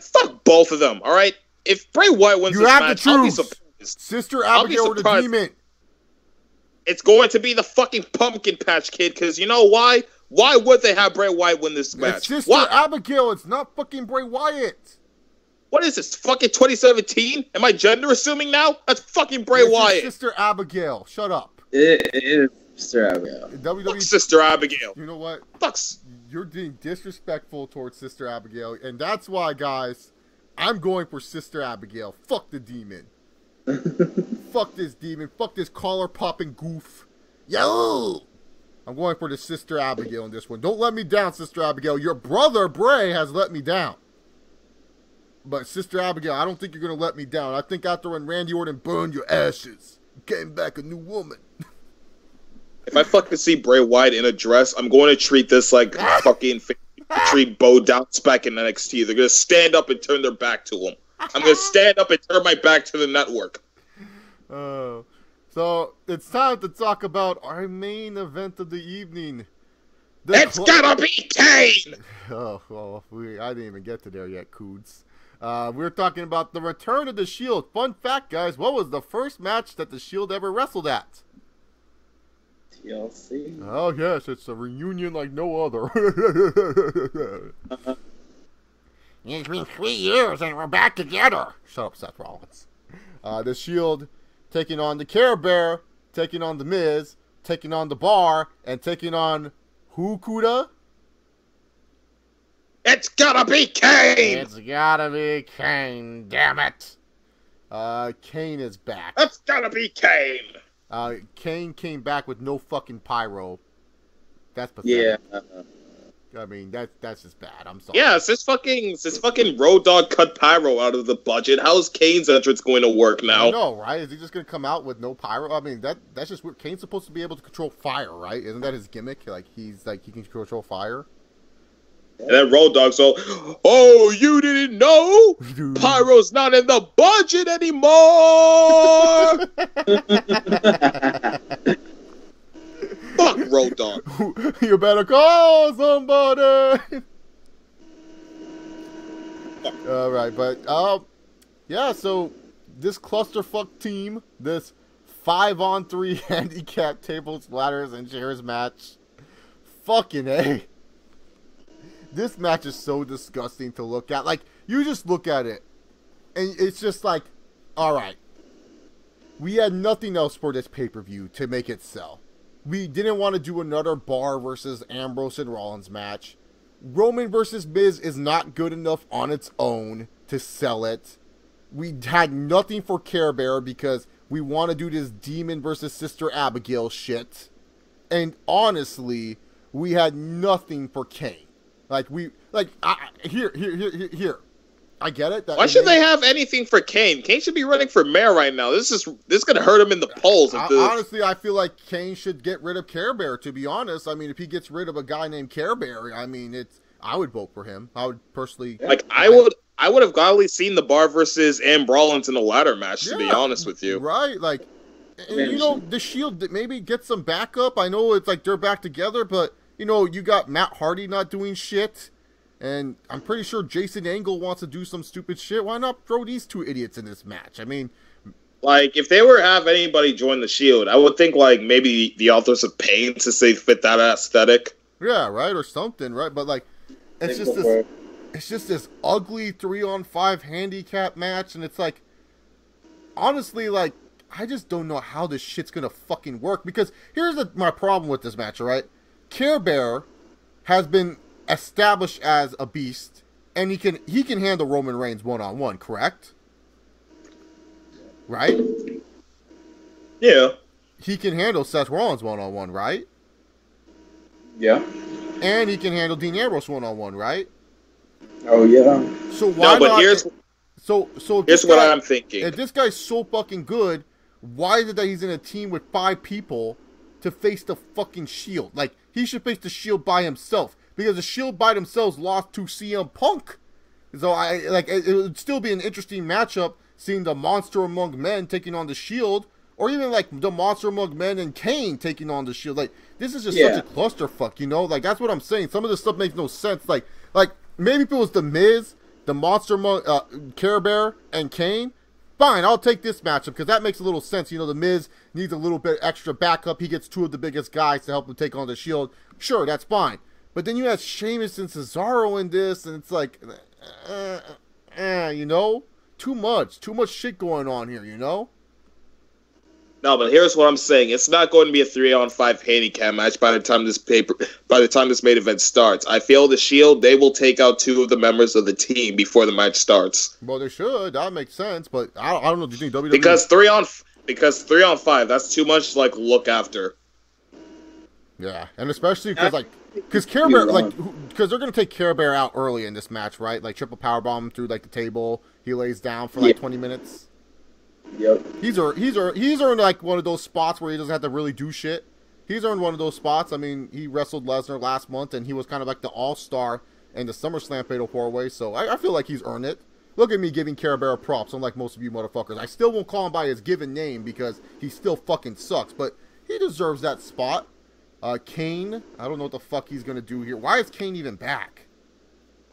Fuck both of them, all right? If Bray Wyatt wins this match, I'll be surprised. Sister Abigail or the Demon? It's going to be the fucking Pumpkin Patch Kid, because you know why? Why would they have Bray Wyatt win this match? It's Sister Abigail. It's not fucking Bray Wyatt. What is this, fucking 2017? Am I gender assuming now? That's fucking Bray Wyatt. Sister Abigail. Shut up. It is Sister Abigail. WWE, Sister Abigail. You know what? Fucks. You're being disrespectful towards Sister Abigail, and that's why, guys, I'm going for Sister Abigail. Fuck the Demon. Fuck this Demon. Fuck this collar-popping goof. Yo! I'm going for the Sister Abigail in this one. Don't let me down, Sister Abigail. Your brother, Bray, has let me down. But Sister Abigail, I don't think you're going to let me down. I think after when Randy Orton burned your ashes, you came back a new woman. If I fucking see Bray Wyatt in a dress, I'm going to treat this like fucking treat Bo Dallas back in NXT. They're going to stand up and turn their back to him. I'm gonna stand up and turn my back to the network. So it's time to talk about our main event of the evening. It's gotta be Kane! Oh, well, I didn't even get to there yet, Coods. We're talking about the return of the Shield. Fun fact, guys, what was the first match that the Shield ever wrestled at? TLC. Oh, yes, it's a reunion like no other. It's been 3 years and we're back together. Shut up, Seth Rollins. The Shield taking on the Care Bear, taking on the Miz, taking on the Bar, and taking on who, Kuda? It's gotta be Kane! It's gotta be Kane, damn it. Kane is back. It's gotta be Kane! Kane came back with no fucking pyro. That's pathetic. Yeah. I mean, that's just bad. I'm sorry. Yeah, this fucking Road Dogg cut pyro out of the budget. How's Kane's entrance going to work now? I know, right? Is he just gonna come out with no pyro? I mean, that's just weird. Kane's supposed to be able to control fire, right? Isn't that his gimmick? Like he can control fire. And then Road Dogg, so, oh, you didn't know? Pyro's not in the budget anymore! Fuck Road Dogg. You better call somebody! Alright, but, yeah, so, this clusterfuck team, this 5-on-3 handicap tables, ladders, and chairs match, fucking A. This match is so disgusting to look at. Like, you just look at it, and it's just like, alright, we had nothing else for this pay-per-view to make it sell. We didn't want to do another Bar versus Ambrose and Rollins match. Roman versus Miz is not good enough on its own to sell it. We had nothing for Care Bear because we want to do this Demon versus Sister Abigail shit. And honestly, we had nothing for Kane. Here. I get it. Why should they have anything for Kane? Kane should be running for mayor right now. This is gonna hurt him in the polls. Honestly, I feel like Kane should get rid of Care Bear. To be honest, I mean, if he gets rid of a guy named Care Bear, I mean, I would vote for him. I would personally. Like I would have gladly seen the Bar versus Rollins in a ladder match. To be honest with you, right? Like, and, you know, the Shield maybe get some backup. I know it's like they're back together, but you know, you got Matt Hardy not doing shit. And I'm pretty sure Jason Angle wants to do some stupid shit. Why not throw these two idiots in this match? I mean, like, if they were to have anybody join the Shield, I would think, like, maybe the Authors of Pain to say fit that aesthetic. Yeah, right, or something, right? But, like, it's just this ugly 3-on-5 handicap match, and it's like, honestly, like, I just don't know how this shit's gonna fucking work, because here's my problem with this match, all right? Care Bear has been established as a beast, and he can handle Roman Reigns one-on-one, correct? Right? Yeah. He can handle Seth Rollins one-on-one, right? Yeah. And he can handle Dean Ambrose one-on-one, right? Oh yeah. So why not? Here's what I'm thinking. If this guy's so fucking good, why is it that he's in a team with 5 people to face the fucking Shield? Like, he should face the Shield by himself. Because the Shield by themselves lost to CM Punk. So, it would still be an interesting matchup seeing the Monster Among Men taking on the Shield. Or even, like, the Monster Among Men and Kane taking on the Shield. Like, this is just such a clusterfuck, you know? Like, that's what I'm saying. Some of this stuff makes no sense. Like maybe if it was The Miz, the Monster Among, Care Bear, and Kane, fine, I'll take this matchup because that makes a little sense. You know, The Miz needs a little bit extra backup. He gets 2 of the biggest guys to help him take on the Shield. Sure, that's fine. But then you have Sheamus and Cesaro in this, and it's like, you know? Too much shit going on here, you know? No, but here's what I'm saying. It's not going to be a 3-on-5 handicap match by the time this main event starts. I feel the Shield, they will take out 2 of the members of the team before the match starts. Well, they should. That makes sense, but I don't know. Do you think WWE... Because 3-on-5, that's too much, like, look after. Yeah, and especially because Care Bear, because they're gonna take Care Bear out early in this match, right? Like triple powerbomb through like the table. He lays down for like 20 minutes. Yep. He's earned like one of those spots where he doesn't have to really do shit. He's earned one of those spots. I mean, he wrestled Lesnar last month, and he was kind of like the all-star in the SummerSlam Fatal 4-Way. So I feel like he's earned it. look at me giving Care Bear props, unlike most of you motherfuckers. I still won't call him by his given name because he still fucking sucks, but he deserves that spot. Kane, I don't know what the fuck he's going to do here. Why is Kane even back?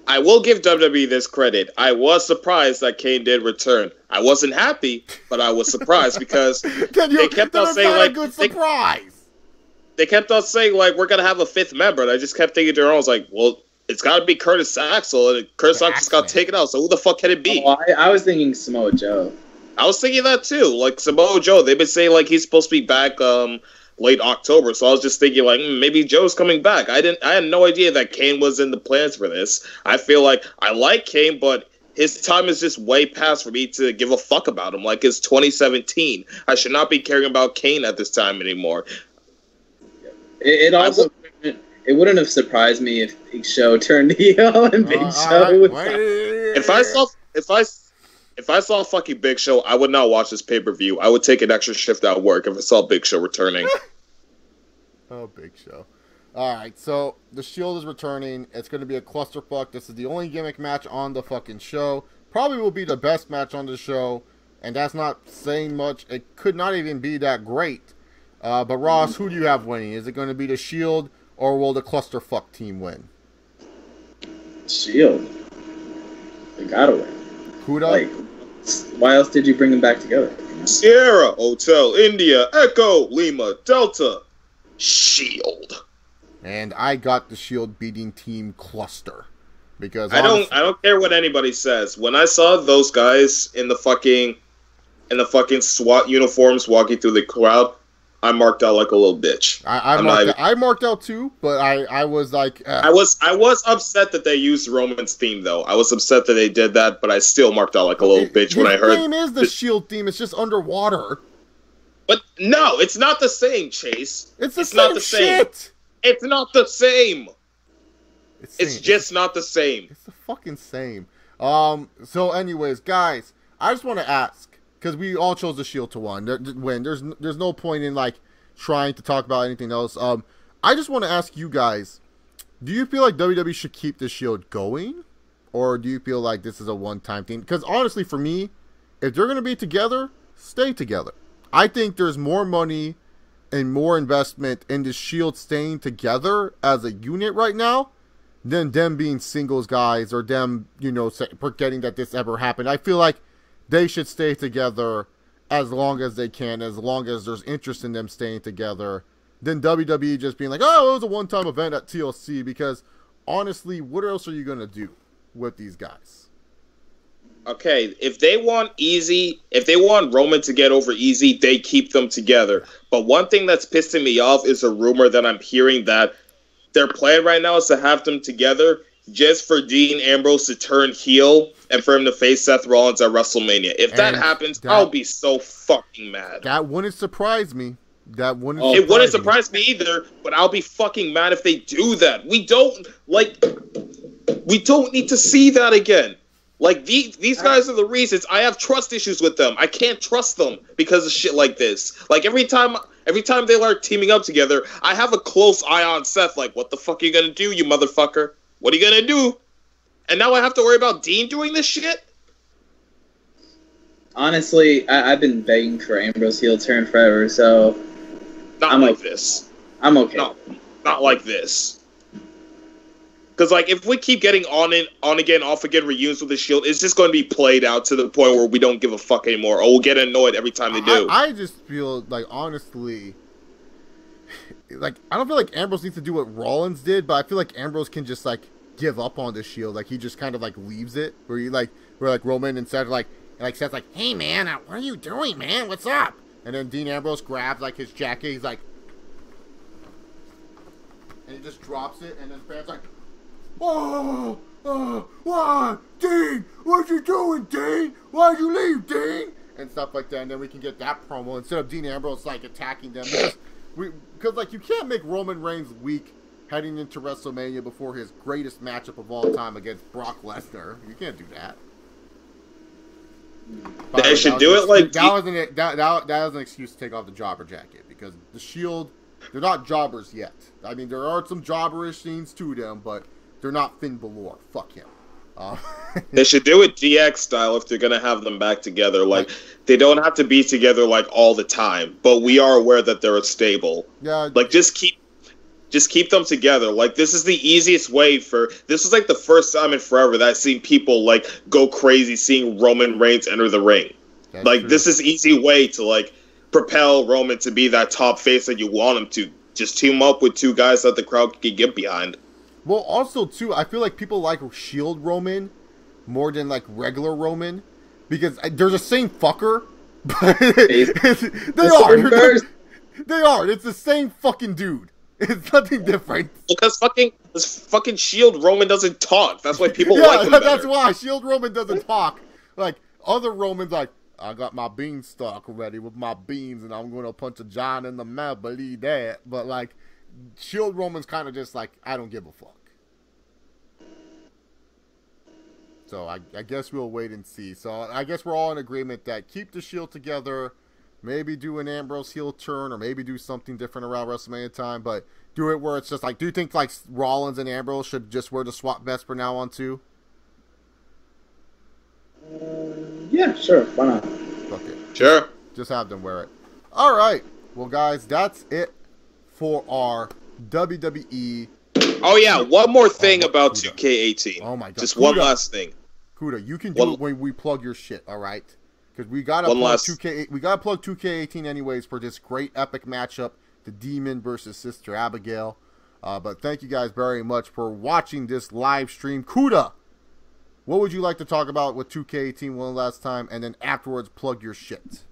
I will give WWE this credit. I was surprised that Kane did return. I wasn't happy, but I was surprised because they kept on saying, like, good surprise. They kept on saying, like, we're going to have a fifth member, and I just kept thinking to her, I was like, well, it's got to be Curtis Axel, and Curtis Axel just got taken out, so who the fuck can it be? Oh, I was thinking Samoa Joe. I was thinking that, too. Like, Samoa Joe, they've been saying, like, he's supposed to be back, late October, so I was just thinking, like, maybe Joe's coming back. I had no idea that Kane was in the plans for this. I feel like I like Kane, but his time is just way past for me to give a fuck about him. Like, it's 2017. I should not be caring about Kane at this time anymore. It also it wouldn't have surprised me if Big Show turned heel and Big Show was... If I saw fucking Big Show, I would not watch this pay-per-view. I would take an extra shift at work if I saw Big Show returning. Oh, Big Show. Alright, so the Shield is returning. It's going to be a clusterfuck. This is the only gimmick match on the fucking show. Probably will be the best match on the show, and that's not saying much. It could not even be that great. But Ross, who do you have winning? Is it going to be the Shield, or will the clusterfuck team win? Shield. They gotta win. Kuda? Like, why else did you bring them back together? Sierra, Hotel, India, Echo, Lima, Delta, Shield. And I got the Shield beating Team Cluster. Because I don't care what anybody says. When I saw those guys in the fucking SWAT uniforms walking through the crowd, I marked out like a little bitch. I marked out too, but I was like... I was upset that they used Roman's theme, though. I was upset that they did that, but I still marked out like a little bitch when I heard... The theme is the Shield theme, it's just underwater. But no, it's not the same, Chase. It's not the same shit! It's not the same! It's just not the same. It's the fucking same. So anyways, guys, I just want to ask, because we all chose the Shield to win. There's no point in, like, trying to talk about anything else. I just want to ask you guys, do you feel like WWE should keep the Shield going? Or do you feel like this is a one-time thing? Because honestly, for me, if they're going to be together, stay together. I think there's more money and more investment in the Shield staying together as a unit right now than them being singles guys or them, you know, forgetting that this ever happened. I feel like they should stay together as long as they can, as long as there's interest in them staying together, than WWE just being like, oh, it was a one-time event at TLC, because honestly, what else are you going to do with these guys? Okay, if they want Roman to get over easy, they keep them together. But one thing that's pissing me off is a rumor that I'm hearing that their plan right now is to have them together just for Dean Ambrose to turn heel and for him to face Seth Rollins at WrestleMania. If that happens, I'll be so fucking mad. That wouldn't surprise me. It wouldn't surprise me either, but I'll be fucking mad if they do that. We don't need to see that again. Like, these guys are the reasons I have trust issues with them. I can't trust them because of shit like this. Like, every time they are teaming up together, I have a close eye on Seth. Like, what the fuck are you gonna do, you motherfucker? What are you gonna do? And now I have to worry about Dean doing this shit? Honestly, I've been begging for Ambrose heel turn forever, so... I'm like this. I'm okay. No, not like this. Because, like, if we keep getting on again, off again reunions with the Shield, it's just going to be played out to the point where we don't give a fuck anymore, or we'll get annoyed every time they do. I just feel like, honestly, like, I don't feel like Ambrose needs to do what Rollins did, but I feel like Ambrose can just, like, give up on the Shield. Like, he just kind of, like, leaves it, where Roman and Seth, Seth's like, hey, man, what are you doing, man? What's up? And then Dean Ambrose grabs, like, his jacket. He's like, and he just drops it, and then fans like, what? Dean, what you doing, Dean? Why'd you leave, Dean? And stuff like that, and then we can get that promo instead of Dean Ambrose, like, attacking them. Because like, you can't make Roman Reigns weak heading into WrestleMania before his greatest matchup of all time against Brock Lesnar. You can't do that. They should do it like... That was an excuse to take off the jobber jacket, because the Shield, they're not jobbers yet. I mean, there are some jobberish scenes to them, but they're not Finn Balor. Fuck him. They should do it DX style if they're gonna have them back together. Like they don't have to be together like all the time, but we are aware that they're stable. Yeah. Like just keep them together. Like this is the easiest way for. This is like the first time in forever that I've seen people like go crazy seeing Roman Reigns enter the ring. That's like true. This is easy way to like propel Roman to be that top face that you want him to. Just team up with two guys that the crowd can get behind. Well, also too, I feel like people like Shield Roman more than like regular Roman because they're the same fucker. But they are. They are. It's the same fucking dude. It's nothing different. Because this fucking Shield Roman doesn't talk. That's why people like him better. That's why Shield Roman doesn't talk. Like other Romans, like I got my beanstalk ready with my beans, and I'm gonna punch a John in the mouth. Believe that. But like Shield Roman's kind of just like I don't give a fuck. So I guess we'll wait and see. So I guess we're all in agreement that keep the Shield together. Maybe do an Ambrose heel turn, or maybe do something different around WrestleMania time. But do it where it's just like, do you think like Rollins and Ambrose should just wear the swap vest from now on too? Yeah, sure. Why not? Okay. Sure. Just have them wear it. All right. Well, guys, that's it for our WWE. Oh yeah, one more thing about 2K18. Oh my god. Just Kuda. one last thing. Kuda, you can do it when we plug your shit, all right? Because we gotta plug 2K18 anyways for this great epic matchup, the Demon versus Sister Abigail. But thank you guys very much for watching this live stream. Kuda, what would you like to talk about with 2K18 one last time, and then afterwards plug your shit?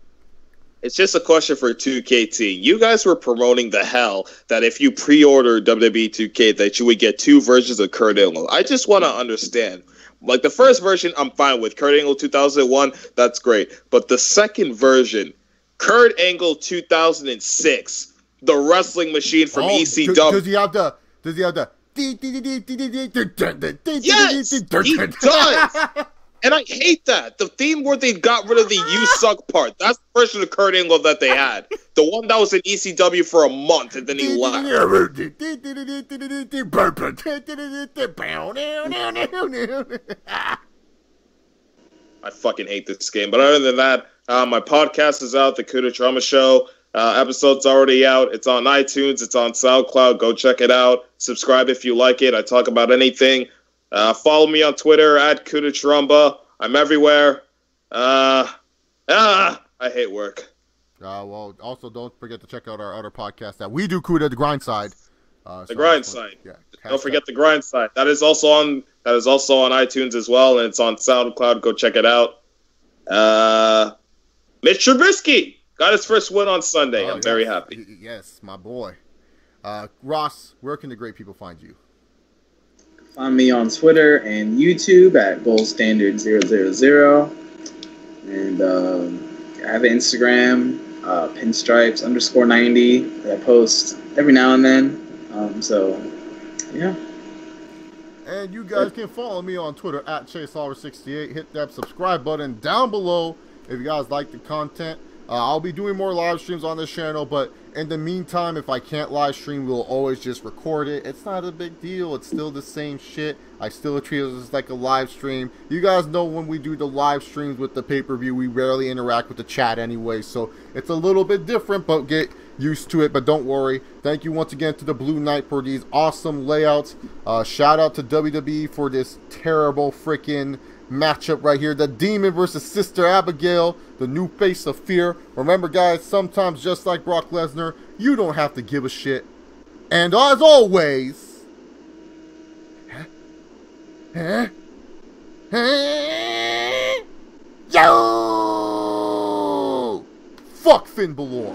It's just a question for 2KT. You guys were promoting the hell that if you pre-order WWE 2K that you would get two versions of Kurt Angle. I just want to understand. Like the first version, I'm fine with. Kurt Angle 2001, that's great. But the second version, Kurt Angle 2006, the wrestling machine from ECW. Does he have the? Yes, he does. And I hate that. The theme where they got rid of the "you suck" part. That's the version of Kurt Angle that they had. The one that was in ECW for a month and then he left. I fucking hate this game. But other than that, my podcast is out, The Kuda Trauma Show. Episode's already out. It's on iTunes. It's on SoundCloud. Go check it out. Subscribe if you like it. I talk about anything. Follow me on Twitter at Kuda Trumba. I'm everywhere. I hate work. Well, also don't forget to check out our other podcast that we do, Kuda, the Grindside. The Grindside. Yeah. Don't forget the Grindside. That is also on iTunes as well, and it's on SoundCloud. Go check it out. Mitch Trubisky got his first win on Sunday. I'm very happy. Yes, my boy. Ross, where can the great people find you? Find me on Twitter and YouTube at goldstandard000. And I have an Instagram, pinstripes_90, that I post every now and then. So, yeah. And you guys can follow me on Twitter at ChaseOver68. Hit that subscribe button down below if you guys like the content. I'll be doing more live streams on this channel, but in the meantime, if I can't live stream, we'll always just record it. It's not a big deal. It's still the same shit. I still treat it as like a live stream. You guys know when we do the live streams with the pay-per-view, we rarely interact with the chat anyway, so it's a little bit different, but get used to it. But don't worry. Thank you once again to the Blue Knight for these awesome layouts. Shout out to WWE for this terrible freaking matchup right here. The Demon versus Sister Abigail, the new face of fear. Remember, guys, sometimes just like Brock Lesnar, you don't have to give a shit. And as always, yo, fuck Finn Balor.